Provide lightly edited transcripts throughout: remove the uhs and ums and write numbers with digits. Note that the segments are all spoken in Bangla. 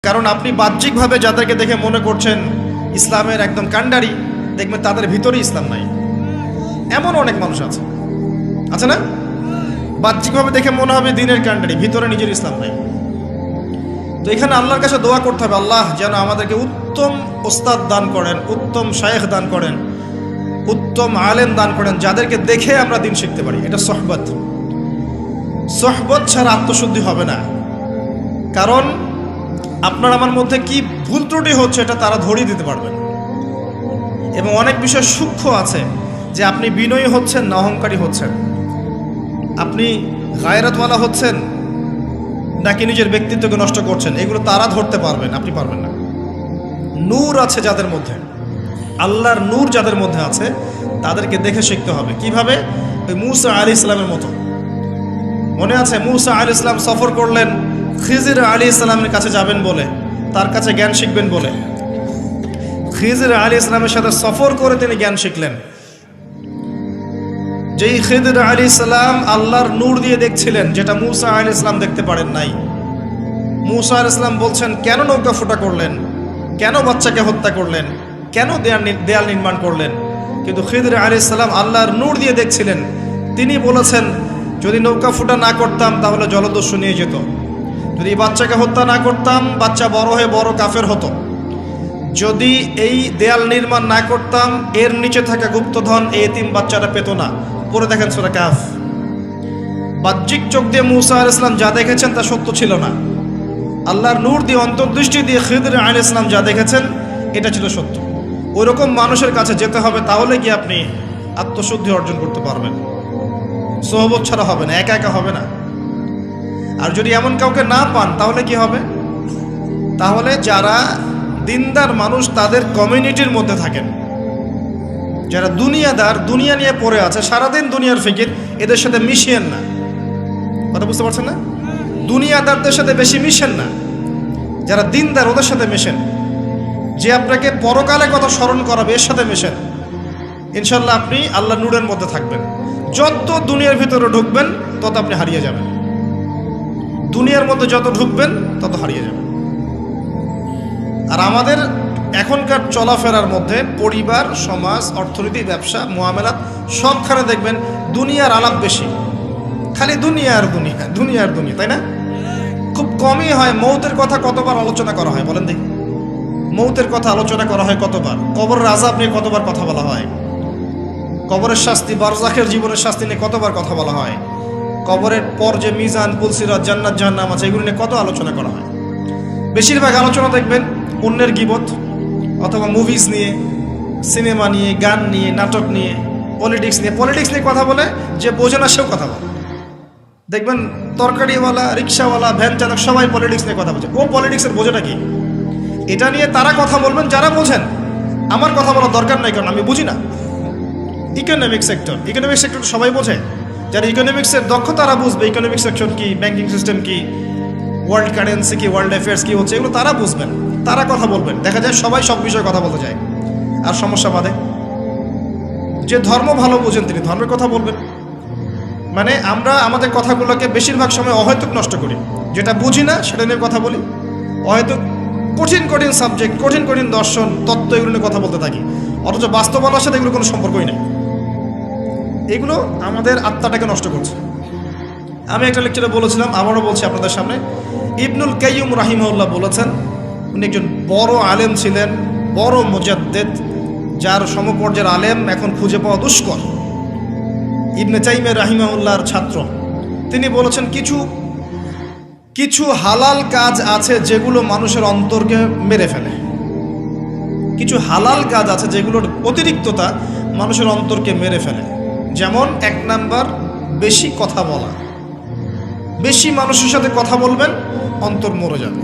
কারণ আপনি বাহ্যিকভাবে যাদেরকে দেখে মনে করছেন ইসলামের একদম কাণ্ডারি, দেখবেন তাদের ভিতরেই ইসলাম নাই। এমন অনেক মানুষ আছে, আছে না? বাহ্যিকভাবে দেখে মনে হবে দিনের কাণ্ডারি, ভিতরে নিজের ইসলাম নাই। তো এখানে আল্লাহর কাছে দোয়া করতে হবে, আল্লাহ যেন আমাদেরকে উত্তম ওস্তাদ দান করেন, উত্তম শায়েখ দান করেন, উত্তম আলেম দান করেন, যাদেরকে দেখে আমরা দিন শিখতে পারি। এটা সোহবত। সোহবত ছাড়া আত্মশুদ্ধি হবে না। কারণ আপনার আমার মধ্যে কি ভুল ত্রুটি হচ্ছে এটা তারা ধরিয়ে দিতে পারবেন। এবং অনেক বিষয় সূক্ষ্ম আছে যে আপনি বিনয়ী হচ্ছেন না অহংকারী হচ্ছেন, আপনি গায়রাতওয়ালা হচ্ছেন নাকি নিজের ব্যক্তিত্বকে নষ্ট করছেন, এগুলো তারা ধরতে পারবেন, আপনি পারবেন না। নূর আছে যাদের মধ্যে, আল্লাহর নূর যাদের মধ্যে আছে, তাদেরকে দেখে শিখতে হবে। কিভাবে? ওই মূসা আলাইহিস সালামের মতো। মনে আছে মূসা আলাইহিস সালাম সফর করলেন খিজির আলাইহিস সালামের কাছে যাবেন বলে, তার কাছে জ্ঞান শিখবেন বলে। খিজির আলাইহিস সালামের সাথে সফর করে তিনি জ্ঞান শিখলেন। যেই খিজির আলাইহিস সালাম আল্লাহর নূর দিয়ে দেখছিলেন, যেটা মূসা আলাইহিস সালাম দেখতে পারেন নাই। মূসা আলাইহিস সালাম বলছেন, কেন নৌকা ফুটা করলেন, কেন বাচ্চাকে হত্যা করলেন, কেন দেয়াল নির্মাণ করলেন? কিন্তু খিজির আলাইহিস সালাম আল্লাহর নূর দিয়ে দেখছিলেন। তিনি বলেছেন, যদি নৌকা ফুটা না করতাম তাহলে জলদস্যু নিয়ে যেত, যদি বাচ্চাকে হত্যা না করতাম বাচ্চা বড় হয়ে বড় কাফের হতো, যদি এই দেয়াল নির্মাণ না করতাম এর নিচে থাকা গুপ্তধন এই এতিম বাচ্চাটা পেত না। পরে দেখেন সূরা কাহফ। বাহ্যিক চোখ দিয়ে মূসা আলাইহিস সালাম যা দেখেছেন তা সত্য ছিল না। আল্লাহর নূর দিয়ে, অন্তর্দৃষ্টি দিয়ে খিজির আলাইহিস সালাম যা দেখেছেন এটা ছিল সত্য। ওইরকম মানুষের কাছে যেতে হবে, তাহলে কি আপনি আত্মশুদ্ধি অর্জন করতে পারবেন। সোহবত ছাড়া হবে না, একা একা হবে না। আর যদি এমন কাউকে না পান তাহলে কি হবে? তাহলে যারা দিনদার মানুষ তাদের কমিউনিটির মধ্যে থাকেন, যারা দুনিয়াদার, দুনিয়া নিয়ে পড়ে আছে, সারাদিন দুনিয়ার ফিকির, এদের সাথে মিশিয়েন না। কথা বুঝতে পারছেন না? দুনিয়াদারদের সাথে বেশি মিশেন না, যারা দিনদার ওদের সাথে মেশেন। যে আপনাকে পরকালে কথা স্মরণ করাবে এর সাথে মেশেন, ইনশাল্লাহ আপনি আল্লাহ নূরের মধ্যে থাকবেন। যত দুনিয়ার ভিতরে ঢুকবেন তত আপনি হারিয়ে যাবেন, দুনিয়ার মধ্যে যত ঢুকবেন তত হারিয়ে যাবেন। আর আমাদের এখনকার চলাফেরার মধ্যে পরিবার, সমাজ, অর্থনীতি, ব্যবসা, মুআমালাত সবখানে দেখবেন দুনিয়ার আলাপ বেশি। খালি দুনিয়া আর দুনিয়া, দুনিয়া আর দুনিয়া, তাই না? খুব কমই হয় মৌতের কথা কতবার আলোচনা করা হয় বলেন দেখি। মৌতের কথা আলোচনা করা হয় কতবার? কবরের আযাব নিয়ে কতবার কথা বলা হয়? কবরের শাস্তি, বারজাখের জীবনের শাস্তি নিয়ে কতবার কথা বলা হয়? কবরের পর যে মিজান, পুলসিরাত, জান্নাত জাহান্নাম আছে, এগুলো নিয়ে কত আলোচনা করা হয়। বেশিরভাগ আলোচনা দেখবেন অন্যের গীবত, অথবা মুভিজ নিয়ে, সিনেমা নিয়ে, গান নিয়ে, নাটক নিয়ে, পলিটিক্স নিয়ে। পলিটিক্স নিয়ে কথা বলে যে বোঝে না সেও কথা বলে। দেখবেন তরকারিওয়ালা, রিক্সাওয়ালা, ভ্যান চালক সবাই পলিটিক্স নিয়ে কথা বলছে। ও পলিটিক্সের বোঝেটা কি? এটা নিয়ে তারা কথা বলবেন যারা বোঝেন। আমার কথা বলার দরকার নাই, কারণ আমি বুঝি না। ইকোনমিক সেক্টর, ইকোনমিক সেক্টর সবাই বোঝে। যারা ইকোনমিক্সের দক্ষ তারা বুঝবে ইকোনমিক সেকশন কি, ব্যাংকিং সিস্টেম কি, ওয়ার্ল্ড কারেন্সি কি, ওয়ার্ল্ড অ্যাফেয়ার্স কি হচ্ছে, এগুলো তারা বুঝবেন, তারা কথা বলবেন। দেখা যায় সবাই সব বিষয়ে কথা বলতে যায়। আর সমস্যা বাদে যে ধর্ম ভালো বোঝেন তিনি ধর্মের কথা বলবেন। মানে আমরা আমাদের কথাগুলোকে বেশিরভাগ সময় অহেতুক নষ্ট করি, যেটা বুঝি না সেটা নিয়ে কথা বলি। অহেতুক কঠিন কঠিন সাবজেক্ট, কঠিন কঠিন দর্শন, তত্ত্ব, এগুলো নিয়ে কথা বলতে থাকি, অথচ বাস্তবতার সাথে এগুলো কোনো সম্পর্কই নেই। এগুলো আমাদের আত্মাটাকে নষ্ট করছে। আমি একটা লেকচারে বলেছিলাম, আবারও বলছি আপনাদের সামনে, ইবনুল কাইয়ুম রাহিমাহুল্লাহ বলেছেন, উনি একজন বড় আলেম ছিলেন, বড় মুজাদ্দিদ, যার সমপর্যায়ের আলেম এখন খুঁজে পাওয়া দুষ্কর। ইবনে তাইমিয়া রাহিমাহুল্লাহর ছাত্র। তিনি বলেছেন, কিছু হালাল কাজ আছে যেগুলো মানুষের অন্তরকে মেরে ফেলে। কিছু হালাল কাজ আছে যেগুলোর অতিরিক্ততা মানুষের অন্তরকে মেরে ফেলে। যেমন 1 নাম্বার, বেশি কথা বলা। বেশি মানুষের সাথে কথা বলবেন, অন্তর মরে যাবে।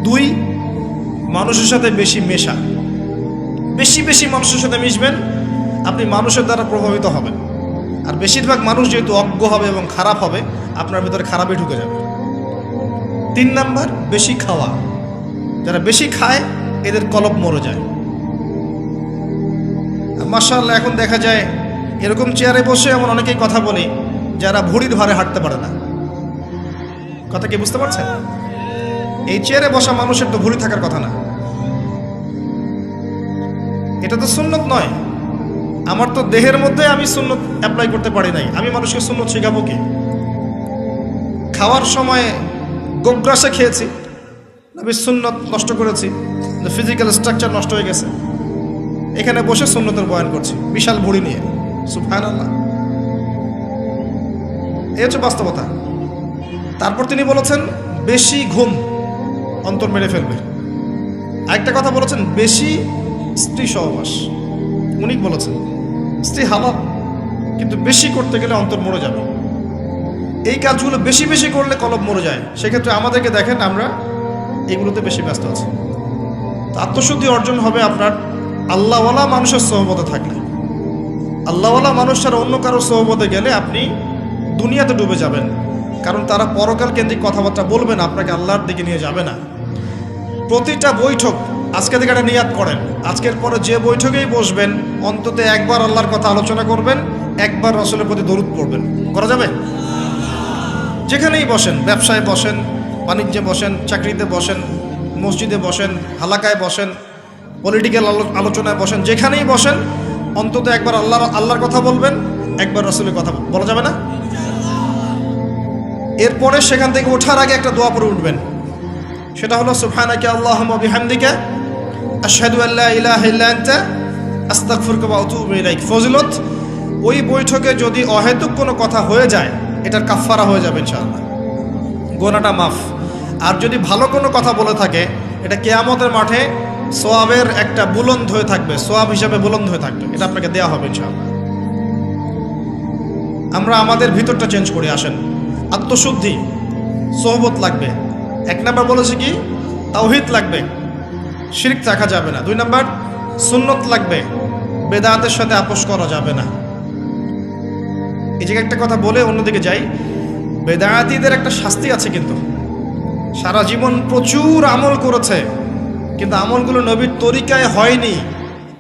2, মানুষের সাথে বেশি মেশা। বেশি বেশি মানুষের সাথে মিশবেন, আপনি মানুষের দ্বারা প্রভাবিত হবেন। আর বেশিরভাগ মানুষ যেহেতু অজ্ঞ হবে এবং খারাপ হবে, আপনার ভিতরে খারাপই ঢুকে যাবে। 3 নাম্বার, বেশি খাওয়া। যারা বেশি খায় এদের কলব মরে যায়। মাশাআল্লাহ, এখন দেখা যায় এরকম চেয়ারে বসে এমন অনেকেই কথা বলি যারা ভুঁড়ির ভারে হাঁটতে পারে না। কথা কি বুঝতে পারছেন? এই চেয়ারে বসা মানুষের তো ভুঁড়ি থাকার কথা না, এটা তো সুন্নত নয়। আমার তো দেহের মধ্যে আমি সুন্নত অ্যাপ্লাই করতে পারি নাই, আমি মানুষকে সুন্নত শেখাবো কি? খাওয়ার সময় গোগ্রাসে খেয়েছি, আমি সুন্নত নষ্ট করেছি, ফিজিক্যাল স্ট্রাকচার নষ্ট হয়ে গেছে। এখানে বসে সুন্নতের বয়ান করছি বিশাল ভুঁড়ি নিয়ে, সুবহানাল্লাহ। এই হচ্ছে বাস্তবতা। তারপর তিনি বলেছেন বেশি ঘুম অন্তর মেরে ফেলবে। আরেকটা কথা বলেছেন বেশি স্ত্রী সহবাস। উনি বলেছেন স্ত্রী হালাল, কিন্তু বেশি করতে গেলে অন্তর মরে যাবে। এই কাজগুলো বেশি বেশি করলে কলব মরে যায়। সেক্ষেত্রে আমাদেরকে দেখেন আমরা এগুলোতে বেশি ব্যস্ত আছি। আত্মশুদ্ধি অর্জন হবে আপনার আল্লাহওয়ালা মানুষের সোহবতে থাকলে। আল্লাহওয়ালা মানুষ ছাড়া অন্য কারো সোহবতে গেলে আপনি দুনিয়াতে ডুবে যাবেন, কারণ তারা পরকাল কেন্দ্রিক কথাবার্তা বলবেন, আপনাকে আল্লাহর দিকে নিয়ে যাবে না। প্রতিটা বৈঠক আজকে থেকে একটা নিয়াত করেন, আজকের পরে যে বৈঠকেই বসবেন অন্তত একবার আল্লাহর কথা আলোচনা করবেন, একবার রাসূলের প্রতি দরুদ পড়বেন। করা যাবে? যেখানেই বসেন, ব্যবসায় বসেন, বাণিজ্যে বসেন, চাকরিতে বসেন, মসজিদে বসেন, হালাকায় বসেন, পলিটিক্যাল আলোচনায় বসেন, যেখানেই বসেন অন্তত একবার আল্লাহর কথা বলবেন, একবার রাসূলের কথা বলা যাবে না? এরপরে সেখান থেকে ওঠার আগে একটা দোয়া পড়ে উঠবেন, সেটা হলো সুবহানাকা আল্লাহুম্মা বিহামদিকা আশহাদু আল্লা ইলাহা ইল্লা আনতা আস্তাগফিরুকা ওয়া আতুবু ইলাইক। ফজিলত, ওই বৈঠকে যদি অহেতুক কোনো কথা হয়ে যায় এটার কাফফারা হয়ে যাবে ইনশাআল্লাহ, গোনাটা মাফ। আর যদি ভালো কোনো কথা বলে থাকে এটা কিয়ামতের মাঠে সোয়াবের একটা বুলন্দ হয়ে থাকবে, সোয়াব হিসাবে বুলন্দ হয়ে থাকবে, এটা আপনাকে দেওয়া হবে ইনশাআল্লাহ। আমরা আমাদের ভিতরটা চেঞ্জ করে আসেন। আত্মশুদ্ধি, সোহবত লাগবে। 1 নাম্বার বলেছে কি? তাওহীদ লাগবে, শিরক রাখা যাবে না। 2 নাম্বার সুন্নত লাগবে, বেদাতের সাথে আপোষ করা যাবে না। এই জায়গায় একটা কথা বলে অন্যদিকে যাই, বেদাতীদের একটা শাস্তি আছে, কিন্তু সারা জীবন প্রচুর আমল করেছে কিন্তু আমলগুলো নবীর তরিকায় হয়নি।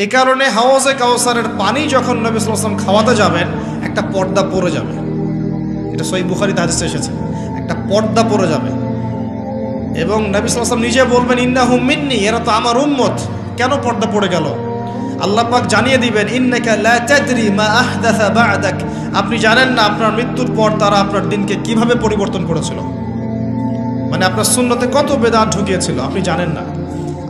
এ কারণে হাওজে কাউসারের পানি যখন নবী সাল্লাল্লাহু আলাইহি ওয়াসাল্লাম খাওয়াতে যাবেন একটা পর্দা পড়ে যাবে। এটা সহিহ বুখারীতে হাদিসে এসেছে, একটা পর্দা পড়ে যাবে। এবং নবী সাল্লাল্লাহু আলাইহি ওয়াসাল্লাম নিজে বলবেন ইন্নাহুম মিন্নি, এরা তো আমার উম্মত। কেন পর্দা পড়ে গেল? আল্লাহ পাক জানিয়ে দিবেন ইন্নাকা লা তাদরি মা আহদাসা বা'দাক, আপনি জানেন না আপনার মৃত্যুর পর তারা আপনার দিনকে কিভাবে পরিবর্তন করেছিল, মানে আপনার সুন্নতে কত বেদাত ঢুকিয়েছিল আপনি জানেন না।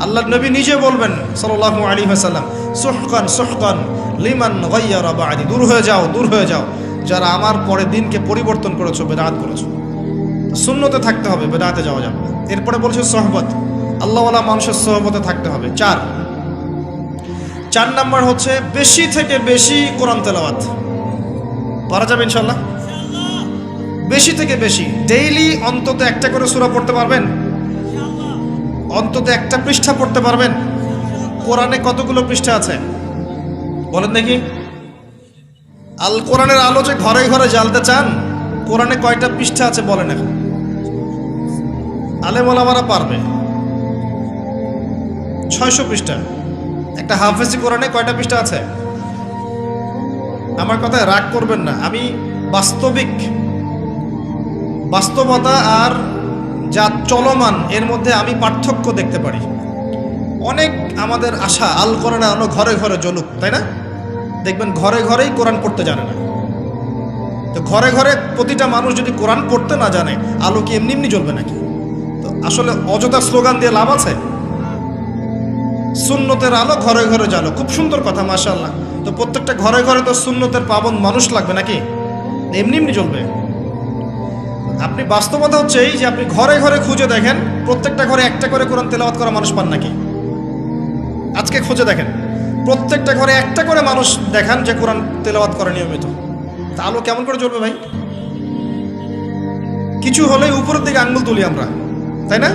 আল্লাহর নবী নিজে বলবেন সাল্লাল্লাহু আলাইহি ওয়াসাল্লাম সুহকান সুহকান লিমান গায়্যারা বা'দি, দূর হয়ে যাও, দূর হয়ে যাও যারা আমার পরে দিনকে পরিবর্তন করেছো, বেদাত করেছো। সুন্নতে থাকতে হবে, বেদাতে যাওয়া যাবে না। এরপরে বলছে সোহবত, আল্লাহওয়ালা মানুষের সোহবতে থাকতে হবে। 4 নাম্বার হচ্ছে বেশি থেকে বেশি কোরআন তেলাওয়াত। পারা যাবে ইনশাআল্লাহ? বেশি থেকে বেশি ডেইলি অন্তত একটা করে সূরা পড়তে পারবেন? অন্তত একটা পৃষ্ঠা পড়তে পারবেন? কোরআনে কতগুলো পৃষ্ঠা আছে বলেন দেখি? আল কোরআনের আলো যে ঘরে ঘরে জ্বালতে চান, কোরআনে কয়টা পৃষ্ঠা আছে বলেন এখন? আলেম ওলামারা পারবে। 600 পৃষ্ঠা। একটা হাফেজি কোরআনে কয়টা পৃষ্ঠা আছে? আমার কথায় রাগ করবেন না, আমি বাস্তবতা আর যা চলমান এর মধ্যে আমি পার্থক্য দেখতে পারি। অনেক আমাদের আশা আল কোরআনে আলো ঘরে ঘরে জ্বলুক, তাই না? দেখবেন ঘরে ঘরেই কোরআন পড়তে জানে না। তো ঘরে ঘরে প্রতিটা মানুষ যদি কোরআন পড়তে না জানে, আলো কি এমনি এমনি জ্বলবে নাকি? তো আসলে অযথা স্লোগান দিয়ে লাভ আছে? সুন্নতের আলো ঘরে ঘরে জ্বালো, খুব সুন্দর কথা, মাশাআল্লাহ। তো প্রত্যেকটা ঘরে ঘরে তো সুন্নতের পাবন মানুষ লাগবে নাকি? এমনি এমনি জ্বলবে? আপনি বাস্তবতা হচ্ছে এই যে আপনি ঘরে ঘরে খুঁজে দেখেন প্রত্যেকটা ঘরে একটা করে কোরআন তেলাওয়াত করা মানুষ পান নাকি? আজকে খুঁজে দেখেন প্রত্যেকটা ঘরে একটা করে মানুষ দেখান যে কোরআন তেলাওয়াত করে নিয়মিত। তা আলো কেমন করে জ্বলবে ভাই? কিছু হলেই উপরের দিকে আঙ্গুল তুলি আমরা, তাই না?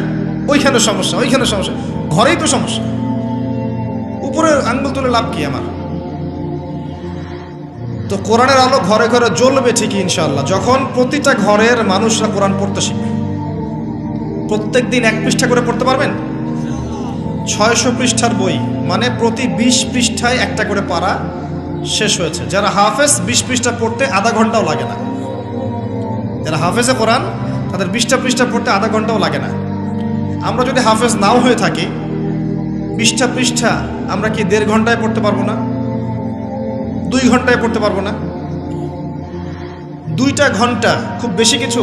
ওইখানে সমস্যা, ওইখানে সমস্যা, ঘরেই তো সমস্যা, উপরে আঙ্গুল তুলে লাভ কি আমার? তো কোরআনের আলো ঘরে ঘরে জ্বলবে ঠিকই ইনশাআল্লাহ যখন প্রতিটা ঘরের মানুষরা কোরআন পড়তে শিখবে। প্রত্যেক দিন 1 পৃষ্ঠা করে পড়তে পারবেন? 600 পৃষ্ঠার বই, মানে প্রতি 20 পৃষ্ঠায় একটা করে পারা শেষ হয়েছে। যারা হাফেজ 20 পৃষ্ঠা পড়তে আধা ঘন্টাও লাগে না। যারা হাফেজে কোরআন তাদের 20টা পৃষ্ঠা পড়তে আধা ঘন্টাও লাগে না। আমরা যদি হাফেজ নাও হয়ে থাকি, 20টা পৃষ্ঠা আমরা কি 1.5 ঘন্টায় পড়তে পারবো না? 2 ঘন্টায় পড়তে পারবো না? 2টা ঘন্টা খুব বেশি কিছু?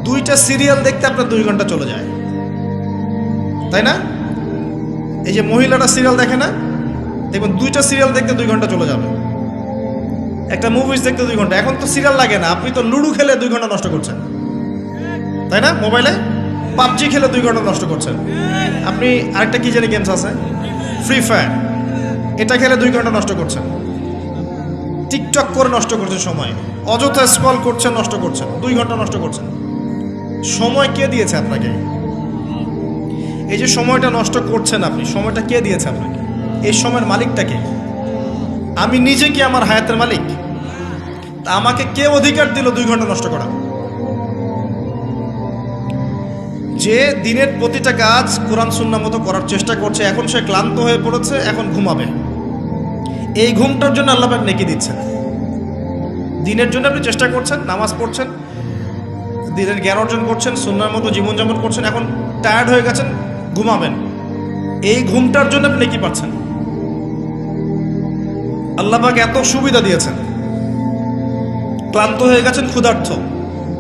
2টা সিরিয়াল দেখতে আপনার 2 ঘন্টা চলে যায়, তাই না? এই যে মহিলারা সিরিয়াল দেখে না, দেখুন 2টা সিরিয়াল দেখতে 2 ঘন্টা চলে যাবে। একটা মুভিজ দেখতে 2 ঘন্টা। এখন তো সিরিয়াল লাগে না, আপনি তো লুডো খেলে 2 ঘন্টা নষ্ট করছেন, তাই না? মোবাইলে পাবজি খেলে 2 ঘন্টা নষ্ট করছেন। আপনি আরেকটা কি জানি গেমস আছে, ফ্রি ফায়ার, এটা খেলে 2 ঘন্টা নষ্ট করছেন। টিকটক করে নষ্ট করছেন সময়, অযথা স্ক্রল করছেন, নষ্ট করছেন, 2 ঘন্টা নষ্ট করছেন। সময় কে দিয়েছে আপনাকে? এই যে সময়টা নষ্ট করছেন আপনি, সময়টা কে দিয়েছে আপনাকে? এই সময়ের মালিকটা কে? আমি নিজে কি আমার হায়াতের মালিক? তা আমাকে কে অধিকার দিল 2 ঘন্টা নষ্ট করা? যে দিনের প্রতিটা কাজ কোরআন সুন্নাহ মতো করার চেষ্টা করছে, এখন সে ক্লান্ত হয়ে পড়েছে, এখন ঘুমাবে। এই ঘুমটার জন্য আল্লাহ পাক নেকি দিচ্ছেন। দিনের জন্য আপনি চেষ্টা করছেন, নামাজ পড়ছেন, দিনের জ্ঞান অর্জন করছেন, সুন্নাহর মতো জীবনযাপন করছেন, এখন টায়ার্ড হয়ে গেছেন, ঘুমাবেন। এই ঘুমটার জন্য আপনি নেকি পাচ্ছেন। আল্লাহ পাক এত সুবিধা দিয়েছেন। ক্লান্ত হয়ে গেছেন, ক্ষুধার্ত,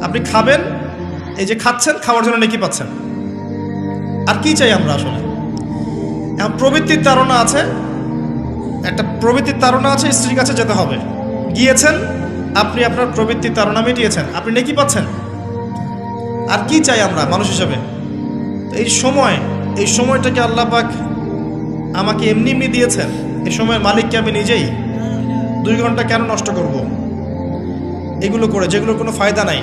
আপনি খাবেন, এই যে খাচ্ছেন, খাওয়ার জন্য নেকি পাচ্ছেন। আর কি চাই আমরা আসলে? এখন প্রবৃত্তির তাড়না আছে, একটা প্রবৃত্তির তাড়না আছে, স্ত্রীর কাছে যেতে হবে, গিয়েছেন, আপনি আপনার প্রবৃত্তির তাড়না মিটিয়েছেন, আপনি নেকি পাচ্ছেন। আর কি চাই আমরা মানুষ হিসেবে? এই সময়টাকে আল্লাহ পাক আমাকে এমনি এমনি দিয়েছেন। এই সময়ের মালিককে আমি নিজেই। 2 ঘন্টা কেন নষ্ট করব এগুলো করে, যেগুলোর কোনো ফায়দা নাই?